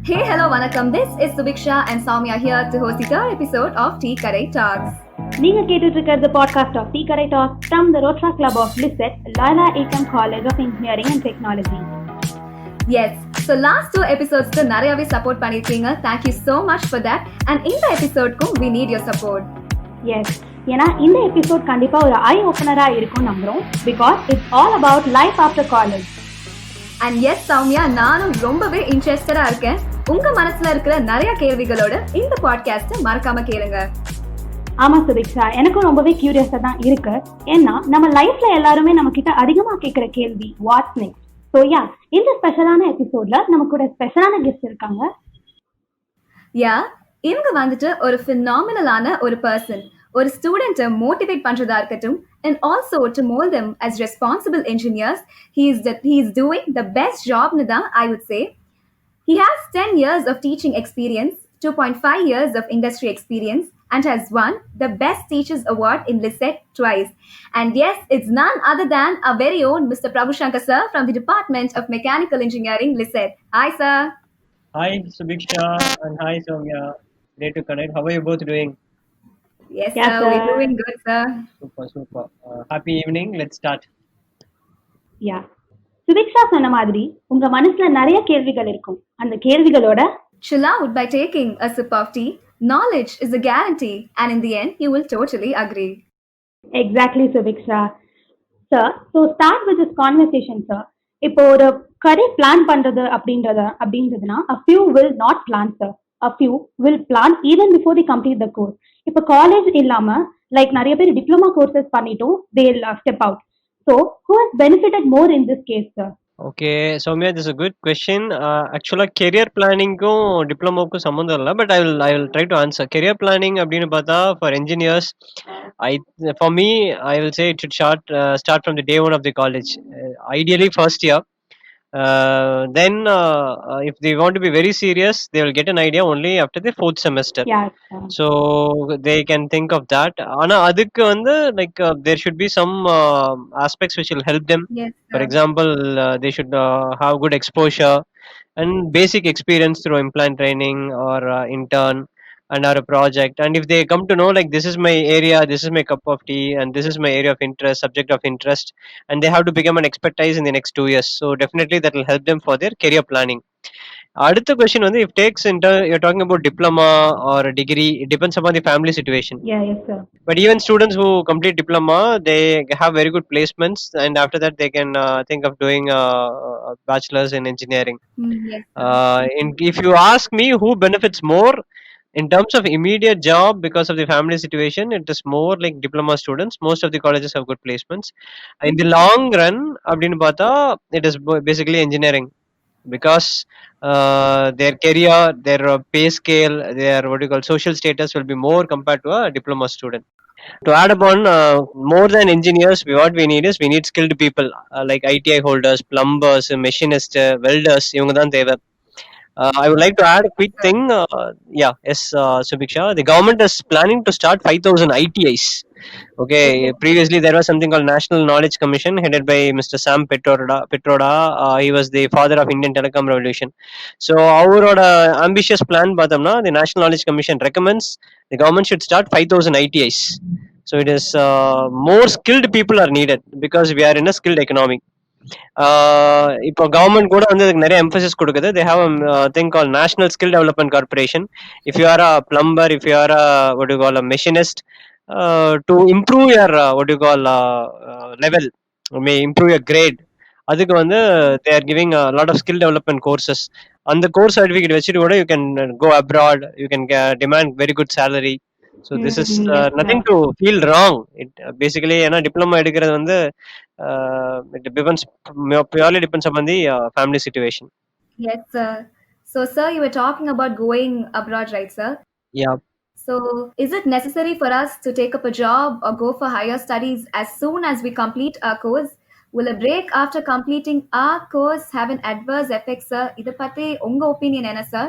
Hey, hello, vanakkam. This is Subiksha and Soumya here to host the third episode of Tea Kadai Talks. நீங்க கேட்டுட்டு இருக்கிறது podcast of tea kadai talks from the Rotaract club of LICET Loyola ICAM college of engineering and technology. Yes, so last two episodes க்கு நிறையவே support பண்ணிருக்கீங்க. Thank you so much for that. And இந்த எபிசோட்க்கும் we need your support. Yes, ஏன்னா இந்த episode கண்டிப்பா ஒரு ஐ ஓப்பனரா இருக்கும் நம்புறோம். Because it's all about life after college. And yes, Soumya, நானும் ரொம்பவே இன்ட்ரெஸ்டடா இருக்கேன். உங்க மனசுல இருக்கிற நிறைய கேள்விகளோட இந்த பாட்காஸ்ட மறக்காம கேளுங்க. ஆமா சுபிக்ஷா, எனக்கும் ரொம்பவே கியூரியஸா தான் இருக்கு. ஏன்னா நம்ம லைஃப்ல எல்லாருமே நம்ம கிட்ட அதிகமா கேட்கிற கேள்வி வாட்ஸ் நெக்ஸ்ட். ஸோ யா, இந்த ஸ்பெஷலான எபிசோட்ல நம்ம கூட ஸ்பெஷலான கெஸ்ட் இருக்காங்க. இவங்க வந்துட்டு ஒரு ஃபினாமினலான ஒரு பர்சன், ஒரு ஸ்டூடெண்ட்டை மோட்டிவேட் பண்றதா இருக்கட்டும், and also to mold them as responsible engineers. He is doing the best job nida, I would say. He has 10 years of teaching experience, 2.5 years of industry experience, and has won the Best Teachers Award in LISET twice. And yes, it's none other than our very own Mr. Prabhushankar sir from the Department of Mechanical Engineering, LISET. Hi, sir. Hi, Subiksha, and hi, Soumya. Great to connect. How are you both doing? Yes, Yes, sir. sir. We're doing good, sir. Super. Happy evening. Let's start. யா, சுபிக்ஷா சொன்ன மாதிரி உங்க மனசுல நிறைய கேள்விகள் இருக்கும். அந்த கேள்விகளோட Chill out by taking a sip of tea. Knowledge is a guarantee, and in the end, you will totally agree. Exactly Subiksha. Sir, so start with this conversation sir. இப்போ ஒரு கரியர் பிளான் பண்றது அப்படின்றதுனா a few will not plan sir. A few will plan even before they complete the course. இப்போ college இல்லாம like நிறைய பேர் diploma courses பண்ணிட்டும் they'll step out. So who has benefited more in this case sir? Okay, Soumya, this is a good question. Actually, career planning க்கும் டிப்ளமோக்கும் சம்மந்தம் இல்லை, but I will try to answer. Career planning அப்படின்னு பார்த்தா for engineers, for me, I will say it should start from the day one of the college. Ideally, first year. Then, if they want to be very serious, they will get an idea only after the fourth semester. Yeah sir. So they can think of that. ஆனா அதுக்கு வந்து like there should be some aspects which will help them. Yes, For sir. example, they should have good exposure and basic experience through implant training or intern and or a project. And if they come to know like this is my area, this is my cup of tea, and this is my area of interest, subject of interest, and they have to become an expertise in the next 2 years. So definitely that will help them for their career planning. அடுத்த question வந்து if takes into you're talking about diploma or a degree, it depends upon the family situation. Yeah, yes sir. But even students who complete diploma, they have very good placements, and after that they can think of doing a bachelor's in engineering. Yes, sir. If you ask me who benefits more in terms of immediate job because of the family situation, it is more like diploma students. Most of the colleges have good placements. In the long run, அப்படின்னு பார்த்தா it is basically engineering, because their career, their pay scale, their what you call social status will be more compared to a diploma student. To add upon, more than engineers, what we need is we need skilled people like ITI holders, plumbers, machinists, welders. இவங்க தான் தேவை. I would like to add a quick thing. Subiksha, the government is planning to start 5,000 ITIs. Okay, previously there was something called National Knowledge Commission headed by Mr. Sam Petroda. He was the father of Indian Telecom Revolution. So our ambitious plan, the National Knowledge Commission recommends the government should start 5,000 ITIs. So it is more skilled people are needed because we are in a skilled economy. இப்போ government கூட வந்து அதுக்கு நிறைய emphasis கொடுக்குது. They have a thing called National Skill Development Corporation. If you are a plumber, if you are a what do you call a machinist, to improve your what do you call level, may improve your grade, அதுக்கு வந்து they are giving a lot of skill development courses. அந்த course certificate வச்சுட்டு கூட you can go abroad, you can demand very good salary. So this is Yes, nothing to feel wrong. It basically ஏன்னா diploma எடுக்கிறது வந்து it depends, purely depends upon the family situation. Yes, sir. So, sir, you were talking about going abroad, right, sir? Yeah. So, is it necessary for us to take up a job or go for higher studies as soon as we complete our course? Will a break after completing our course have an adverse effect, sir? Idu patti unga opinion enna, sir?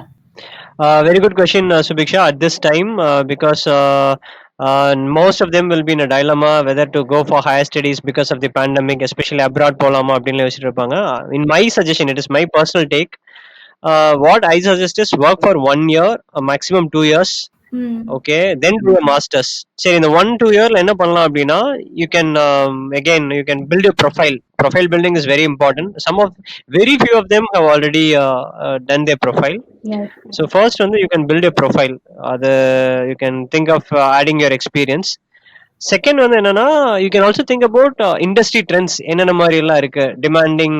Very good question, Subiksha. At this time, because most of them will be in a dilemma whether to go for higher studies because of the pandemic, especially abroad போலாமா அப்படின்னு யோசிச்சுட்டு இருப்பாங்க. In my suggestion, it is my personal take. what I suggest is work for 1 year, maximum 2 years. Mm. Okay, then do a masters. சரி, இந்த 1-2 yearல என்ன பண்ணலாம் அப்படின்னா, you can again you can build your profile. Profile building is very important. Very few of them have already done their profile. Yes. So first வந்து you can build a profile. அது you can think of adding your experience. Second வந்து என்னன்னா, you can also think about industry trends என்னென்ன மாதிரி எல்லாம் இருக்கு, demanding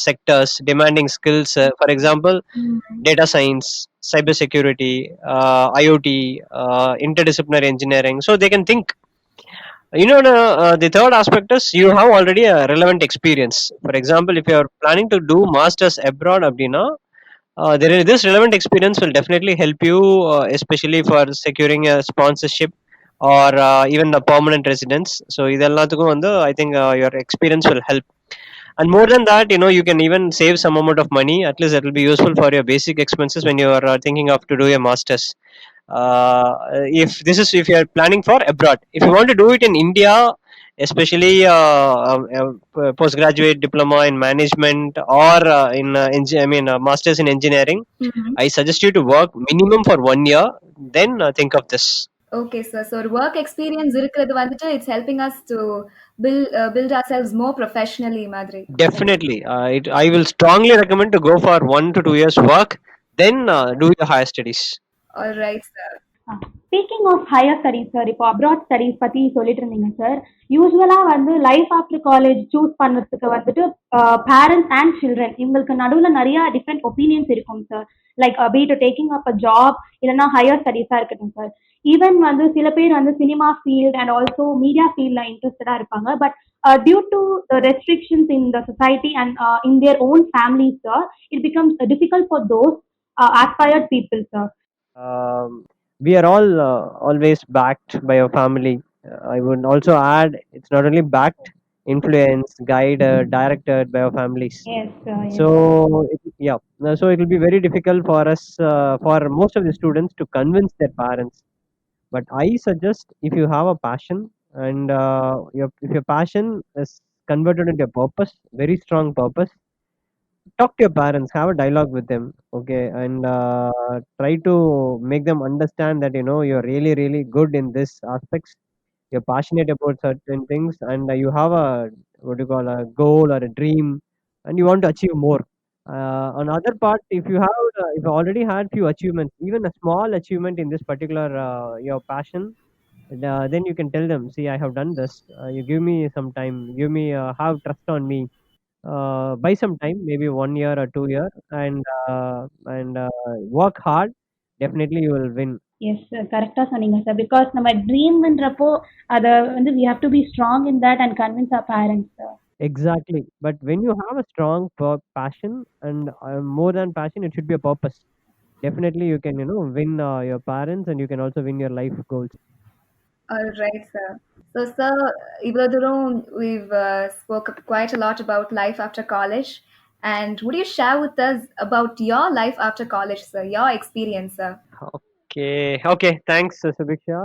sectors, demanding skills. For example, Mm. Data science, cyber security, IoT, interdisciplinary engineering. So they can think. The third aspect is you have already a relevant experience. For example, if you are planning to do masters abroad, abdina, this relevant experience will definitely help you, especially for securing a sponsorship or even the permanent residence. So இதெல்லாத்துக்கும் வந்து I think your experience will help. And more than that, you can even save some amount of money. At least that will be useful for your basic expenses when you are thinking of to do a masters. If you are planning for abroad, if you want to do it in India, especially postgraduate diploma in management or masters in engineering, Mhm. I suggest you to work minimum for 1 year. Then think of this. Okay, sir. So ஒரு work experience இருக்கிறது வந்துட்டு it's helping us to build ourselves more professionally மாதிரி. Definitely, I will strongly recommend to go for 1 to 2 years work, then do your higher studies. All right, sir. Speaking of higher studies sir, இப்போ abroad studies பற்றி சொல்லிட்டு இருந்தீங்க sir. யூஸ்வலாக வந்து life after college choose பண்ணுறதுக்கு வந்துட்டு parents and children இவங்களுக்கு நடுவில் நிறைய டிஃப்ரெண்ட் ஒப்பீனியன்ஸ் இருக்கும் sir. Like be to taking up a job இல்லைன்னா ஹையர் ஸ்டடீஸாக இருக்கட்டும் சார். ஈவன் வந்து சில பேர் வந்து cinema field and also media ஃபீல்டில் இன்ட்ரெஸ்டடாக இருப்பாங்க. But due to the restrictions in the society and in their own families sir, it becomes difficult for those aspired people, sir. We are all always backed by our family. I would also add, it's not only backed, influenced, guided, directed by our families. Yes, yes. So it will be very difficult for us, for most of the students, to convince their parents. But I suggest, if you have a passion and if your passion is converted into a purpose, very strong purpose, talk to your parents, have a dialogue with them, okay, and try to make them understand that you're really really good in this aspects, you're passionate about certain things, and you have a, what do you call, a goal or a dream, and you want to achieve more. On other part, if you already had few achievements, even a small achievement in this particular your passion, then you can tell them, see, I have done this, you give me some time, give me have trust on me, buy some time, maybe 1 year or 2 year, and work hard. Definitely, you will win. Yes sir, கரெக்டாக சொன்னீங்க sir. Because நம்ம ட்ரீம்ன்றப்போ அதை வந்து we have to be strong in that and convince our parents sir. Exactly. But when you have a strong passion, and more than passion, it should be a purpose. Definitely, you can win your parents, and you can also win your life goals. All right, sir. So, sir, இவ்வளோ தூரம் we've spoke quite a lot about life after college. And would you share with us about your life after college, sir? Your experience, sir? Okay. Thanks, Subiksha.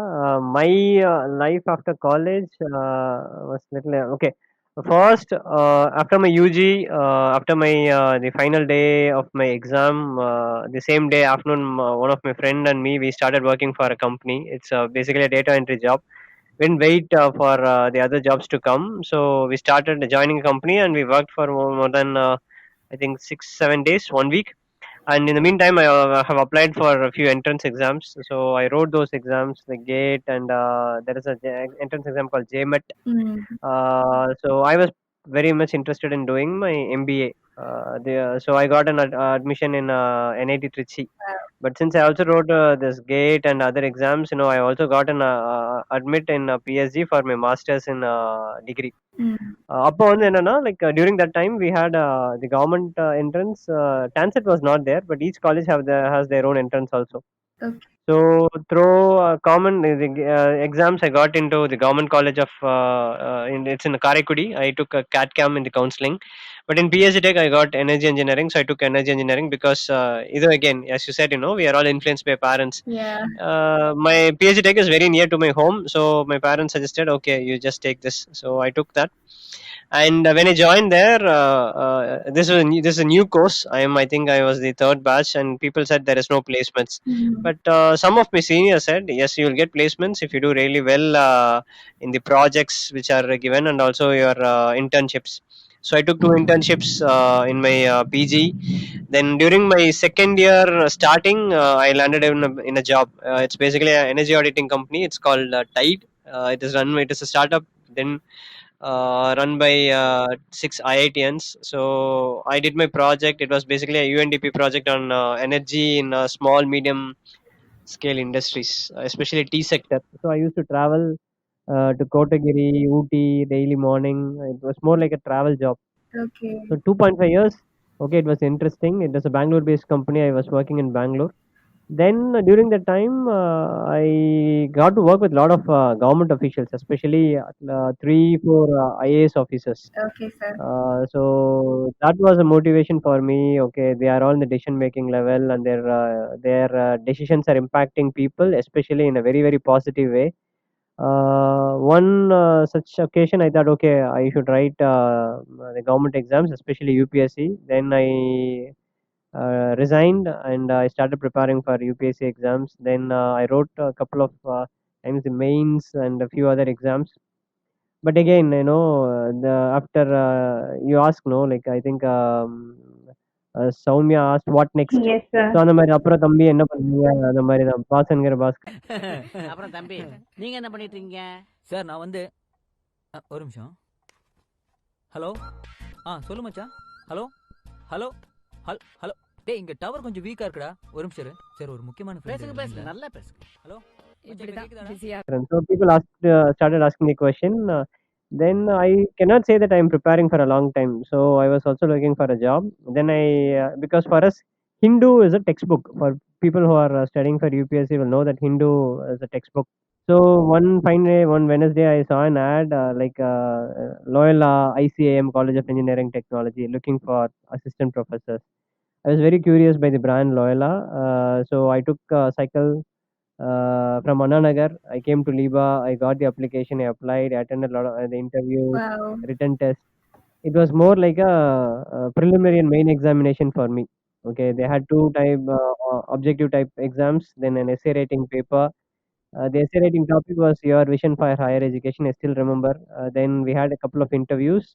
My life after college was little okay. First, after my UG, after my the final day of my exam, the same day afternoon, one of my friend and me, we started working for a company. It's basically a data entry job. We didn't wait for the other jobs to come, so we started joining a company, and we worked for more than I think 6-7 days, 1 week. And in the meantime, I have applied for a few entrance exams. So I wrote those exams, the GATE, and there is a entrance exam called JMET. Mm. So I was very much interested in doing my MBA. So I got an admission in NIT Trichy. But since I also wrote this GATE and other exams, I also got an admit in PSG for my masters in degree. Mm. அப்போ வந்து என்னன்னா, like during that time we had the government entrance. TANCET was not there, but each college has their own entrance also. Okay. So through common exams, I got into the government college of it's in Karaikudi. I took a CAT cam in the counseling, but in PSG Tech I got energy engineering. So I took energy engineering because either again, as you said, we are all influenced by parents. Yeah. My PSG Tech is very near to my home, so my parents suggested, okay, you just take this. So I took that. And when I joined there, this is a new course. I think I was the third batch, and people said there is no placements. Mhm. But some of my seniors said, yes, you will get placements if you do really well in the projects which are given, and also your internships. So I took two internships in my PG. Then during my second year starting, I landed in a job. It's basically an energy auditing company. It's called Tide. It is a startup. Then run by six IITians. So I did my project. It was basically a UNDP project on energy in small, medium scale industries, especially tea sector. So I used to travel to Kotagiri, Ooty daily morning. It was more like a travel job. Okay. So 2.5 years. Okay, it was interesting. It was a Bangalore-based company. I was working in Bangalore. Then during that time, I got to work with a lot of government officials, especially three, four IAS officers. Okay, sir. So that was a motivation for me. Okay, they are all in the decision making level, and their decisions are impacting people, especially in a very very positive way. One such occasion, I thought, okay, I should write the government exams, especially UPSC. Then I resigned and I started preparing for UPSC exams. Then I wrote a couple of times the mains and a few other exams. But again, after you ask, no, like I think Soumya asked what next. Yes, so sir. அந்த மாதிரி அப்புறம் தம்பி என்ன பண்ணீங்க அந்த மாதிரி தான் பாசன்கிற pass. அப்புறம் தம்பி நீங்க என்ன பண்ணிட்டு இருக்கீங்க? சார் நான் வந்து ஒரு நிமிஷம். ஹலோ சொல்லு மச்சான். ஹலோ ஹலோ ஹலோ டேய் இங்க டவர் கொஞ்சம் வீக்கா இருக்குடா. ஒரு நிமிஷம் இரு. சார் ஒரு முக்கியமான பேசுங்க நல்லா பேசுங்க. Hello So people started asking the question. Then I cannot say that I am preparing for a long time. So I was also looking for a job. Then because for us, Hindu is a textbook. For people who are studying for UPSC will know that Hindu is a textbook. So one fine day, one Wednesday, I saw an ad Loyola ICAM College of Engineering Technology looking for assistant professors. I was very curious by the brand Loyola. So I took a cycle from Annanagar. I came to Liba. I got the application. I applied. I attended a lot of the interviews, Wow. written tests. It was more like a preliminary and main examination for me. Okay, they had two type objective type exams, then an essay writing paper. The essay writing topic was your vision for higher education. I still remember. Then we had a couple of interviews.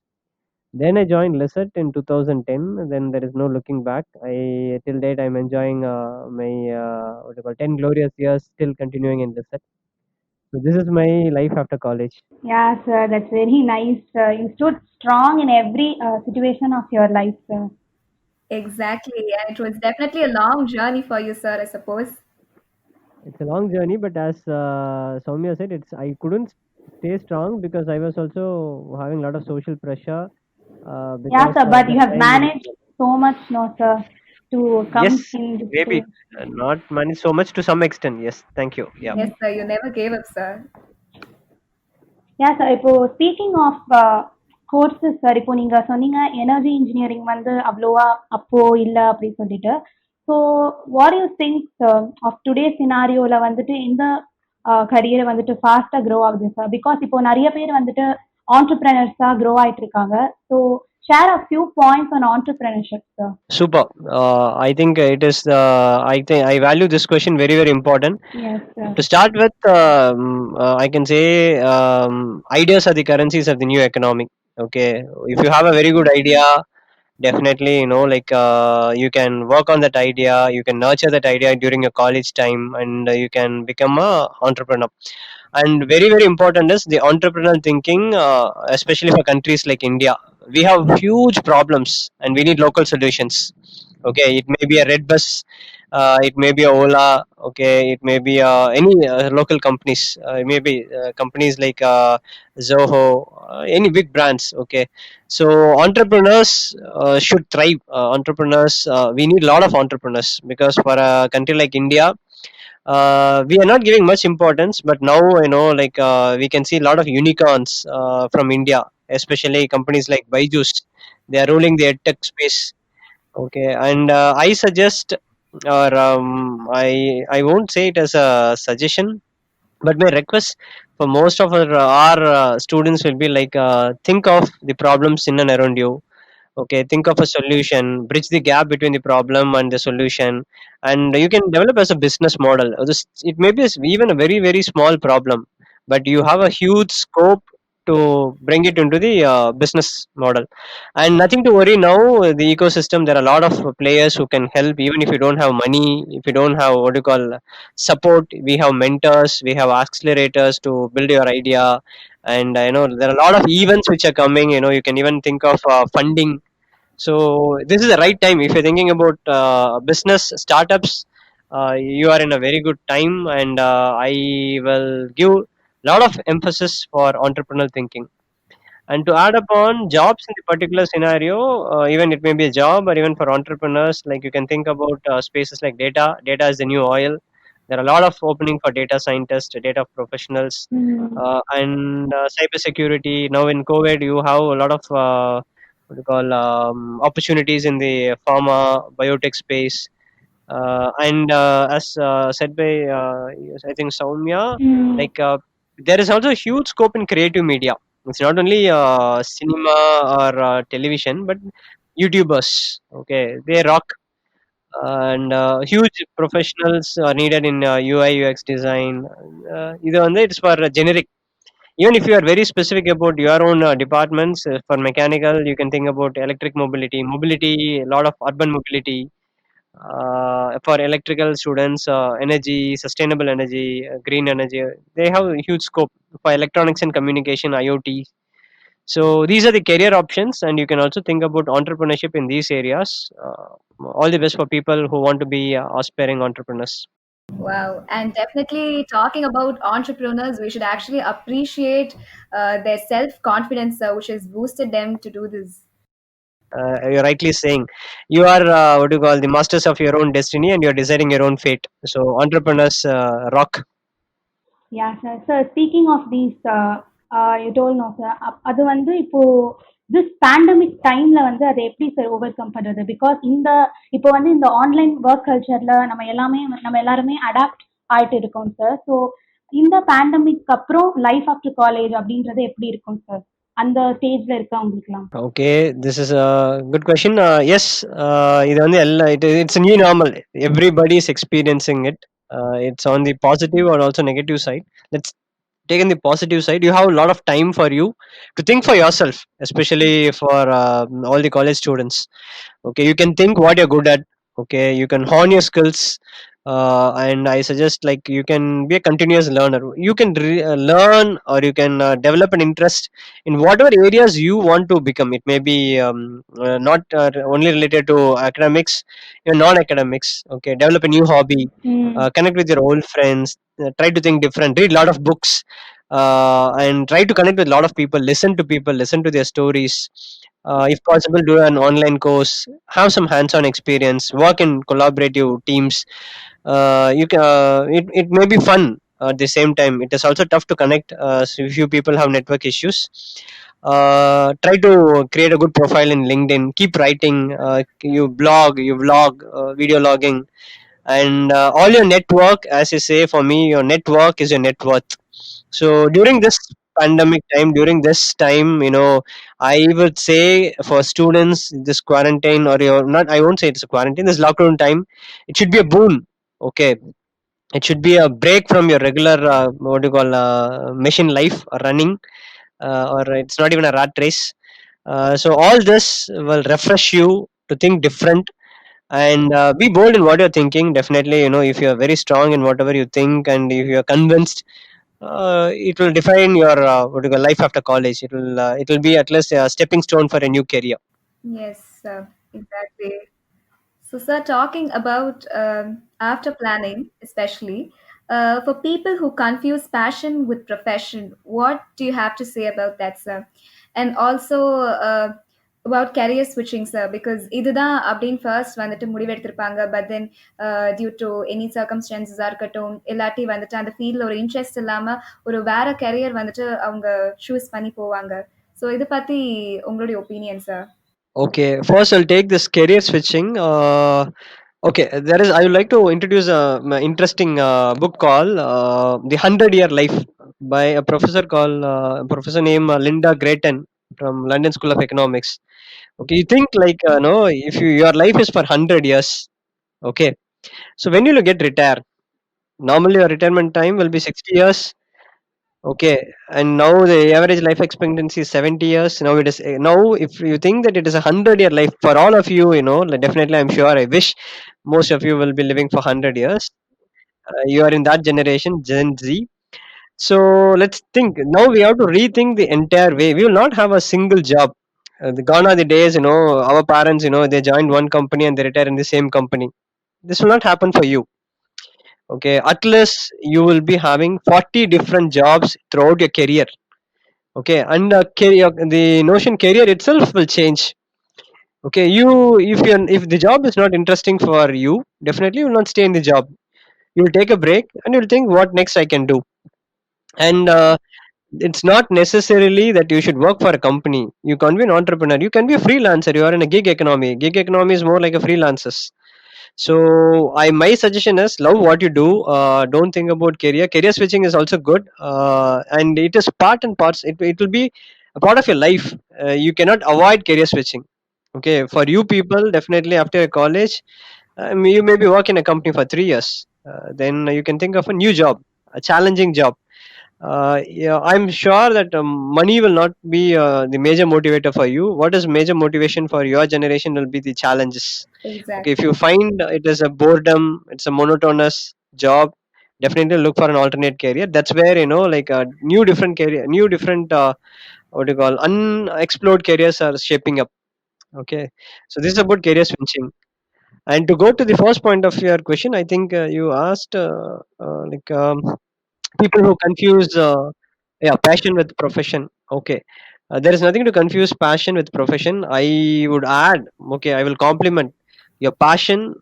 Then I joined Lissat in 2010. Then there is no looking back. I till date I'm enjoying my what do you call 10 glorious years, still continuing in Lissat. So this is my life after college. Yeah, sir, that's very nice. You stood strong in every situation of your life, sir. Exactly. And it was definitely a long journey for you, sir, I suppose. It's a long journey, but as Soumya said, it's I couldn't stay strong because I was also having a lot of social pressure. Yeah, Because sir, at but you that have time, managed so much, no, sir, to yes, come in this maybe stage. not managed so much to some extent. Yes, thank you. Yeah. Yes, Yes. sir. You never gave up, sir. Yeah, sir, இப்போ speaking of courses sir, இப்போ நீங்க சொன்னீங்க energy engineering வந்து அவ்வளோவா அப்போ இல்லை அப்படின்னு சொல்லிட்டு. So what you think of today சினாரியோல வந்துட்டு இந்த கரியரை வந்துட்டு ஃபாஸ்டா க்ரோ ஆகுது சார்? பிகாஸ் இப்போ நிறைய பேர் வந்துட்டு ஆண்டர்பிரினர்ஸா க்ரோ ஆயிட்டு இருக்காங்க. So share a few points on entrepreneurship sir. Super. I think it is. I think I value this question very very important. Yes sir. To start with, I can say ideas are the currencies of the new economy. Okay, if you have a very good idea, definitely like you can work on that idea. You can nurture that idea during your college time, and you can become a entrepreneur. And very very important is the entrepreneurial thinking, especially for countries like India. We have huge problems, and we need local solutions. Okay, it may be a red bus, it may be a Ola. Okay, it may be any local companies. It may be companies like Zoho, any big brands. Okay, so entrepreneurs should thrive. Entrepreneurs, we need a lot of entrepreneurs because for a country like India, we are not giving much importance. But now like we can see a lot of unicorns from India, especially companies like Byju's. They are ruling the edtech space. Okay, and I suggest, or I won't say it as a suggestion. But my request for most of our students will be like, think of the problems in and around you. Okay, think of a solution, bridge the gap between the problem and the solution, and you can develop as a business model. It may be even a very very small problem, but you have a huge scope to bring it into the business model. And nothing to worry now. The ecosystem, there are a lot of players who can help, even if you don't have money, if you don't have what you call support. We have mentors, we have accelerators to build your idea. And there are a lot of events which are coming. You can even think of funding. So this is the right time if you're thinking about business startups. You are in a very good time, and I will give a lot of emphasis for entrepreneurial thinking. And to add upon jobs in the particular scenario, even it may be a job, or even for entrepreneurs, like you can think about spaces like data. Data is the new oil. There are a lot of opening for data scientists, data professionals, Mm. and cyber security. Now in COVID, you have a lot of what you call opportunities in the pharma biotech space. And as said by yes, I think Soumya, Mm. like there is also a huge scope in creative media. It's not only cinema or television, but YouTubers. Okay, they rock, and huge professionals are needed in UI UX design. இது வந்து it's for generic. Even if you are very specific about your own departments, for mechanical, you can think about electric mobility, a lot of urban mobility. For electrical students, energy, sustainable energy, green energy, they have a huge scope. For electronics and communication, IoT. So these are the career options, and you can also think about entrepreneurship in these areas. All the best for people who want to be aspiring entrepreneurs. Wow. And definitely talking about entrepreneurs, we should actually appreciate their self confidence, which has boosted them to do this. You're rightly saying you are what do you call the masters of your own destiny, and you're deciding your own fate. So entrepreneurs rock. Yeah, sir. Sir, speaking of these, you told no, sir. அது வந்து இப்போ this pandemic timeல வந்து அதை எப்படி sir over come பண்றது? Because இப்போ வந்து இந்த ஆன்லைன் ஒர்க் கல்ச்சர்ல நம்ம எல்லாருமே அடாப்ட் ஆயிட்டு இருக்கோம் சார். ஸோ இந்த பேண்டமிக் அப்புறம் லைஃப் ஆஃப்டர் காலேஜ் அப்படின்றது எப்படி இருக்கும் சார்? அந்த ஸ்டேஜ்ல இருக்கா உங்களுக்குலாம்? Okay, this is a good question. Yes, it's a new normal. Everybody is experiencing it. It's on the positive or also negative side. Let's take in the positive side. You have a lot of time for you to think for yourself, especially for all the college students. Okay, you can think what you're good at. Okay, you can hone your skills. And I suggest, like, you can be a continuous learner. You can learn, or you can develop an interest in whatever areas you want to become. It may be not only related to academics, non-academics. Okay, develop a new hobby, ம். connect with your old friends, try to think different, read a lot of books, and try to connect with a lot of people, listen to their stories. If possible, do an online course, have some hands-on experience, work in collaborative teams. It may be fun. At the same time, it is also tough to connect. So few people have network issues. Try to create a good profile in LinkedIn. Keep writing. You blog, you vlog, video logging, and all your network. As you say, for me, your network is your net worth. So during this pandemic time, during this time, I would say for students, this quarantine, or your not, I won't say it's a quarantine. This lockdown time, it should be a boon. Okay, it should be a break from your regular what do you call machine life or running, or it's not even a rat race. So all this will refresh you to think different, and be bold in what you're thinking. Definitely, if you're very strong in whatever you think, and if you're convinced, it will define your what do you call life after college. It will be at least a stepping stone for a new career. Yes, exactly. So, sir, talking about after planning, especially for people who confuse passion with profession, what do you have to say about that, sir? And also about career switching, sir, because இதுதான் அப்படின்னு first வந்துட்டு முடிவெடுத்திருப்பாங்க, but then due to any சர்க்கம்ஸ்டான்சஸாக இருக்கட்டும், இல்லாட்டி வந்துட்டு அந்த ஃபீல்டில் ஒரு இன்ட்ரெஸ்ட் இல்லாமல் ஒரு வேற கரியர் வந்துட்டு அவங்க சூஸ் பண்ணி போவாங்க. ஸோ இதை பற்றி உங்களுடைய opinion, sir? Okay, first I'll take this career switching. Okay, there is. I would like to introduce a interesting book called "The 100 Year Life" by a professor called professor named Linda Grayton from London School of Economics. Okay, you think like no, if your life is for 100 years, okay, so when you will get retired, normally your retirement time will be 60 years. Okay, and now the average life expectancy is 70 years. Now it is now if you think that it is 100 year life for all of you, like, definitely I'm sure I wish most of you will be living for 100 years. You are in that generation, Gen Z. So let's think. Now we have to rethink the entire way. We will not have a single job. Gone are the days, our parents, they joined one company and they retire in the same company. This will not happen for you. Okay, at least you will be having 40 different jobs throughout your career. Okay, and career, the notion career itself will change. Okay, if the job is not interesting for you, definitely you will not stay in the job. You'll take a break and you'll think what next I can do. And it's not necessarily that you should work for a company. You can be an entrepreneur. You can be a freelancer. You are in a gig economy. Gig economy is more like a freelancers. So my suggestion is love what you do. Don't think about career. Career switching is also good, and it is part and parts. It will be a part of your life. You cannot avoid career switching. Okay, for you people, definitely after college, you maybe work in a company for 3 years. Then you can think of a new job, a challenging job. Yeah, I'm sure that money will not be the major motivator for you. What is major motivation for your generation will be the challenges. Okay, if Exactly. you find it is a boredom, it's a monotonous job, definitely look for an alternate career. That's where like a new different career, new different what do you call unexplored careers are shaping up. Okay, so this is about career switching. And to go to the first point of your question, I think you asked like people who confuse yeah, passion with profession. Okay, there is nothing to confuse passion with profession. I would add, okay, I will compliment your passion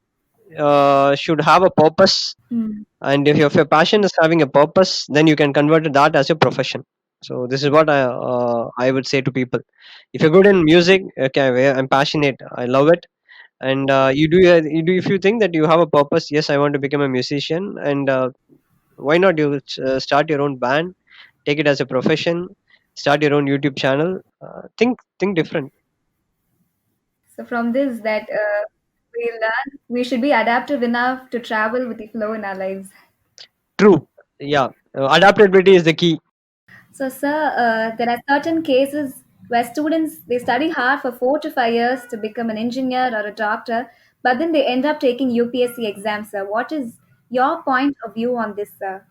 should have a purpose, Mm. and if your passion is having a purpose, then you can convert that as your profession. So this is what I would say to people. If you're good in music, okay, I'm passionate, I love it, and you do if you think that you have a purpose, yes, I want to become a musician, and why not you start your own band, take it as a profession, start your own YouTube channel. Think different. So from this, that we learn we should be adaptive enough to travel with the flow in our lives. True. Yeah, adaptability is the key. So, sir, there are certain cases where students they study hard for 4 to 5 years to become an engineer or a doctor, but then they end up taking UPSC exams. Sir, what is your point of view on this, sir?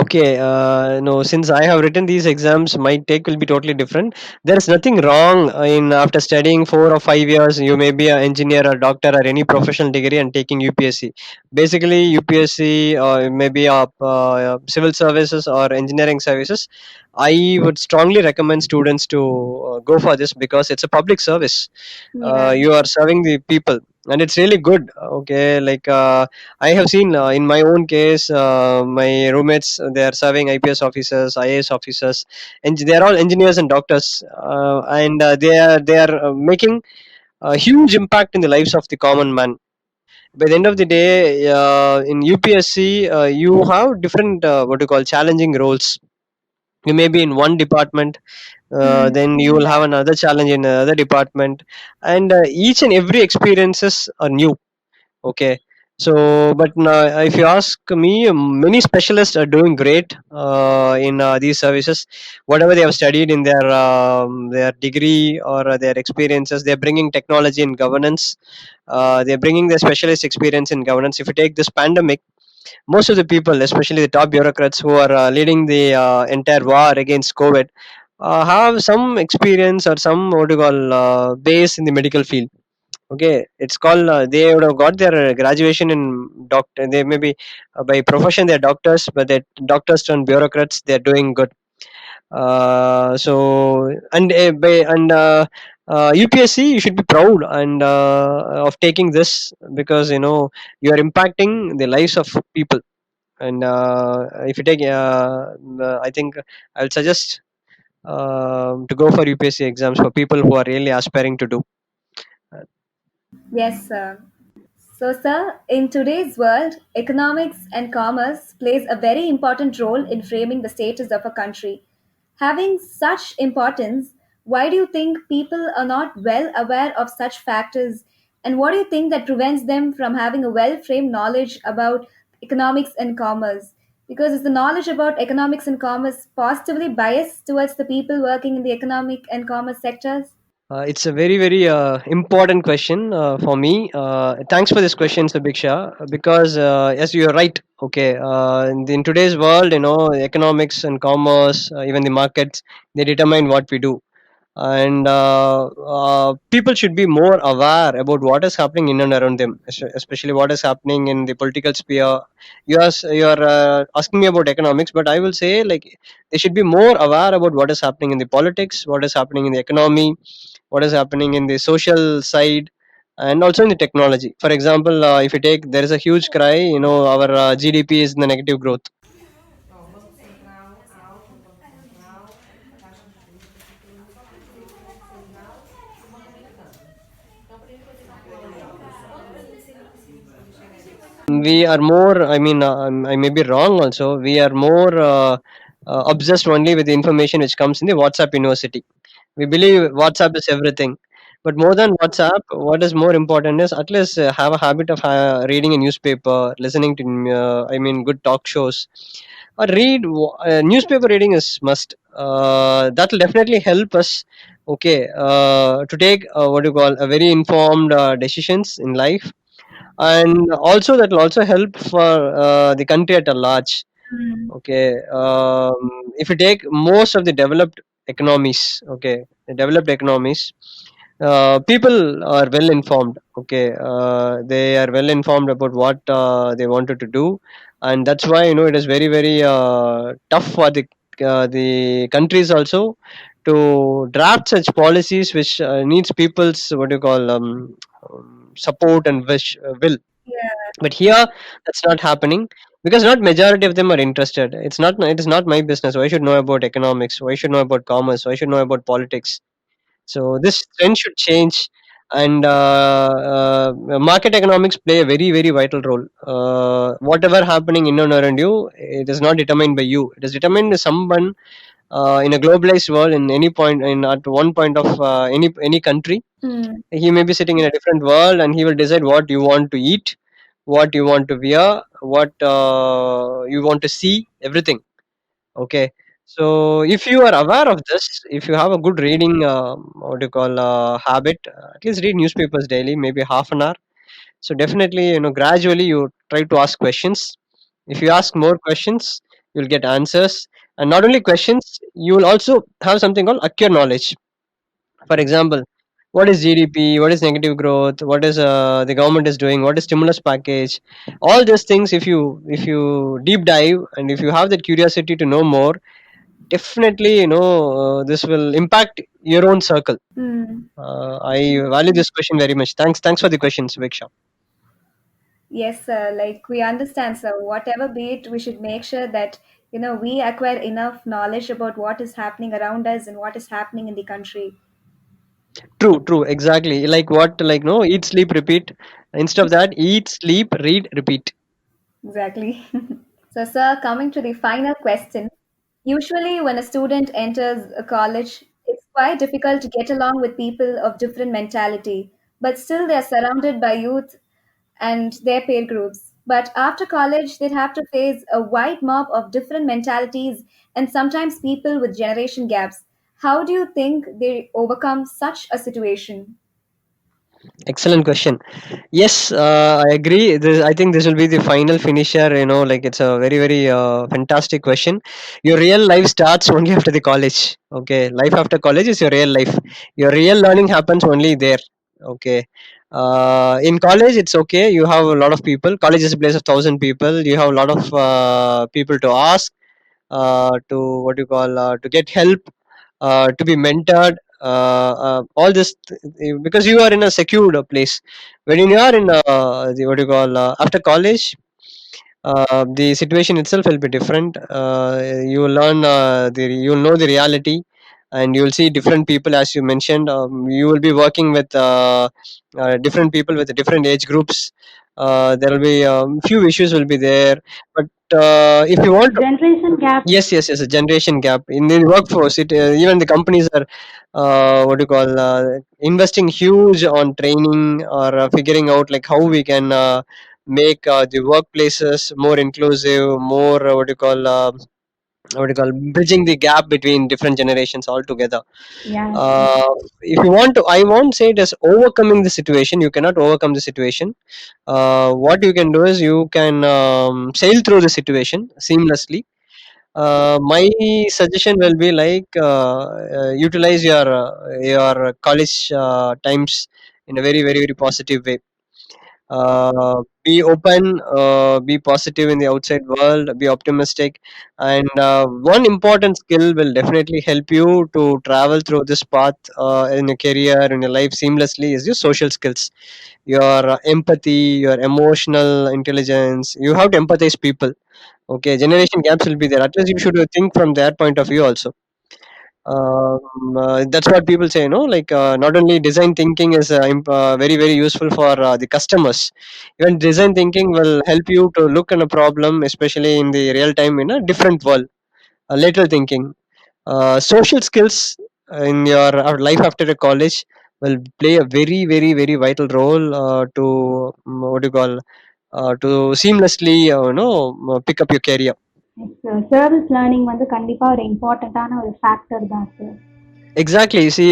Okay, no, since I have written these exams, my take will be totally different. There is nothing wrong in after studying 4 or 5 years, you may be an engineer or doctor or any professional degree and taking UPSC. Basically, UPSC or maybe civil services or engineering services. I would strongly recommend students to go for this because it's a public service. Yeah. You are serving the people, and it's really good. Okay, like. I have seen in my own case, my roommates they are serving IPS officers, IAS officers, and they are all engineers and doctors, and they are making a huge impact in the lives of the common man. By the end of the day, in UPSC, you have different what you call challenging roles. You may be in one department, Hmm. then you will have Yeah. another challenge in another department, and each and every experiences are new. Okay. So, but if you ask me, many specialists are doing great in these services. Whatever they have studied in their degree or their experiences, they're bringing technology and governance. They're bringing their specialist experience in governance. If you take this pandemic, most of the people, especially the top bureaucrats who are leading the entire war against COVID, have some experience or some what you call base in the medical field. Okay, it's called. They would have got their graduation in doctor. They may be by profession they're doctors, but they're doctors turned bureaucrats. They're doing good. So UPSC, you should be proud and of taking this because you are impacting the lives of people. And if you take, I think I'll suggest to go for UPSC exams for people who are really aspiring to do. Yes, sir. So, sir, in today's world, economics and commerce plays a very important role in framing the status of a country. Having such importance, why do you think people are not well aware of such factors? And what do you think that prevents them from having a well framed knowledge about economics and commerce? Because is the knowledge about economics and commerce positively biased towards the people working in the economic and commerce sectors? It's a very, very important question for me. Thanks for this question, Sabiksha, because yes, you're right. Okay, in today's world, economics and commerce, even the markets, they determine what we do. And people should be more aware about what is happening in and around them, especially what is happening in the political sphere. You are asking me about economics, but I will say, like, they should be more aware about what is happening in the politics, what is happening in the economy, what is happening in the social side, and also in the technology. For example, if you take, there is a huge cry, our GDP is in the negative growth. We are more, I mean, I may be wrong also, we are more obsessed only with the information which comes in the WhatsApp university. We believe WhatsApp is everything, but more than WhatsApp, what is more important is at least have a habit of reading a newspaper, listening to I mean, good talk shows, or newspaper. Reading is must. That will definitely help us, okay, to take what you call a very informed decisions in life, and also that will also help for the country at a large. Okay, if you take most of the developed economies, okay, the developed economies, people are well informed. Okay, they are well informed about what they wanted to do, and that's why it is very, very tough for the countries also to draft such policies which needs people's what you call support and will. Yeah. But here, that's not happening, because not majority of them are interested. It is not my business. Why should know about economics? Why should know about commerce? Why should know about politics? So this trend should change, and market economics play a very, very vital role. Whatever happening in and around you, it is not determined by you. It is determined by someone in a globalized world. In any point, in at one point of any country, Mm. he may be sitting in a different world, and he will decide what you want to eat, what you want to wear, what you want to see, everything. Okay. So if you are aware of this, if you have a good reading, what do you call, habit, at least read newspapers daily, maybe half an hour. So definitely, gradually you try to ask questions. If you ask more questions, you'll get answers, and not only questions, you will also have something called acquire knowledge. For example, what is GDP? What is negative growth? What is the government is doing? What is stimulus package? All these things, if you deep dive, and if you have that curiosity to know more, definitely this will impact your own circle. Mm. I value this question very much. Thanks for the question, Viksha. Yes, sir. Like we understand, sir. Whatever be it, we should make sure that we acquire enough knowledge about what is happening around us and what is happening in the country. True, exactly. Like what? Like, no, eat, sleep, repeat. Instead of that, eat, sleep, read, repeat. Exactly. So, sir, coming to the final question. Usually, when a student enters a college, it's quite difficult to get along with people of different mentality, but still they're surrounded by youth and their peer groups. But after college, they'd have to face a wide mob of different mentalities and sometimes people with generation gaps. How do you think they overcome such a situation? Excellent question. Yes, I agree. I think this will be the final finisher. Like, it's a very, very fantastic question. Your real life starts only after the college. Okay, life after college is your real life. Your real learning happens only there. Okay. In college, it's okay. You have a lot of people. College is a place of 1,000 people. You have a lot of people to ask, to what you call, to get help, to be mentored, all this, because you are in a secured place. When you are in what you call, after college, the situation itself will be different. You will learn you will know the reality, and you will see different people, as you mentioned. You will be working with different people with different age groups. There will be few issues will be there, but if you want to, Generation gap. yes, a generation gap in the workforce. It even the companies are what do you call investing huge on training or figuring out like how we can make the workplaces more inclusive, more what do you call bridging the gap between different generations altogether. Yeah. uh, if you want to, I won't say it as overcoming the situation. You cannot overcome the situation. What you can do is you can sail through the situation seamlessly. My suggestion will be like utilize your college times in a very positive way. Be open, be positive in the outside world, be optimistic, and one important skill will definitely help you to travel through this path in your career, in your life seamlessly, is your social skills, your empathy, your emotional intelligence. You have to empathize people. Okay, generation gaps will be there. At least you should think from their point of view also. That's what people say, no? Like not only design thinking is very useful for the customers. Even design thinking will help you to look at a problem, especially in the real time in a different world. Lateral thinking, social skills in your life after a college will play a very vital role to what do you call to seamlessly pick up your career. Yes, sir. Service learning வந்து கண்டிப்பா ஒரு இம்பார்ட்டன்டான ஒரு factor தான் sir. Exactly. See,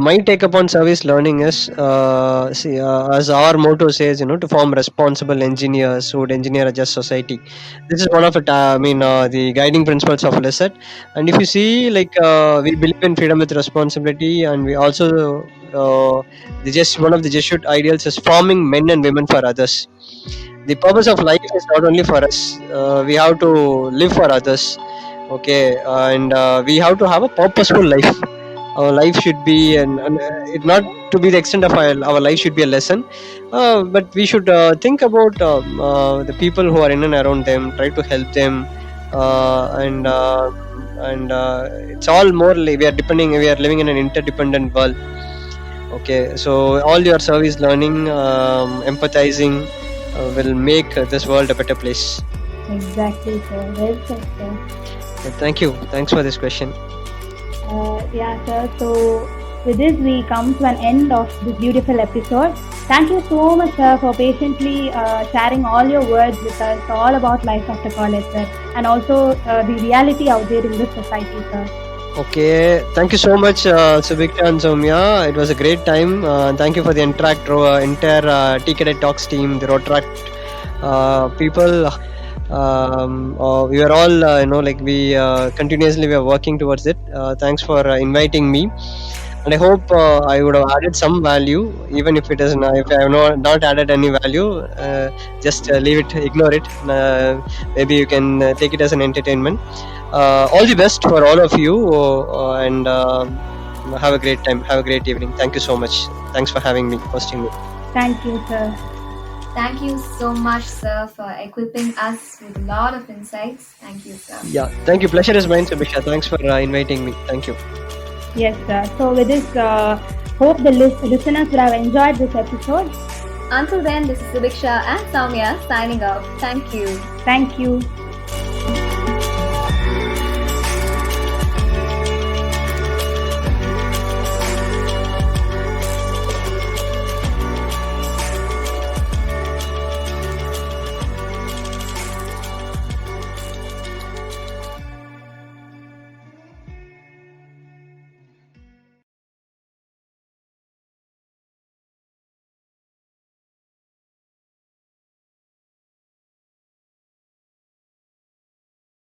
my take upon service learning is, as our motto says, to form responsible engineers who would engineer a just society. This is one of it. I mean, the guiding principles of LSET. And if you see, like, we believe in freedom with responsibility, and we also, one of the Jesuit ideals is forming men and women for others. The purpose of life is not only for us. We have to live for others. Okay, and we have to have a purposeful life. Our life should be it not to be the extent of our life should be a lesson, but we should think about the people who are in and around them, try to help them, and it's all more like we are living in an interdependent world. Okay, so all your service learning, empathizing will make this world a better place. Exactly, sir. Well said, sir. Thanks for this question. Yeah, sir. So with this, we come to an end of this beautiful episode. Thank you so much, sir, for patiently sharing all your words with us, all about life after college, sir, and also the reality out there in this society, sir. Okay, thank you so much, Subhikta and Soumya. It was a great time. Thank you for the entire TKD Talks team, the Rotaract people. We are all, we continuously we are working towards it. Thanks for inviting me, and I hope I would have added some value, even if it is not, if I have not added any value. Just leave it, ignore it. Maybe you can take it as an entertainment. All the best for all of you, and have a great time. Have a great evening. Thank you so much. Thanks for having me, hosting me. Thank you, sir. Thank you so much, sir, for equipping us with a lot of insights. Thank you, sir. Yeah, thank you. Pleasure is mine, Subhikta. Thanks for inviting me. Thank you. Yes, sir. So with this, hope the listeners would have enjoyed this episode. Until then, this is Subiksha and Soumya signing off. Thank you. Thank you.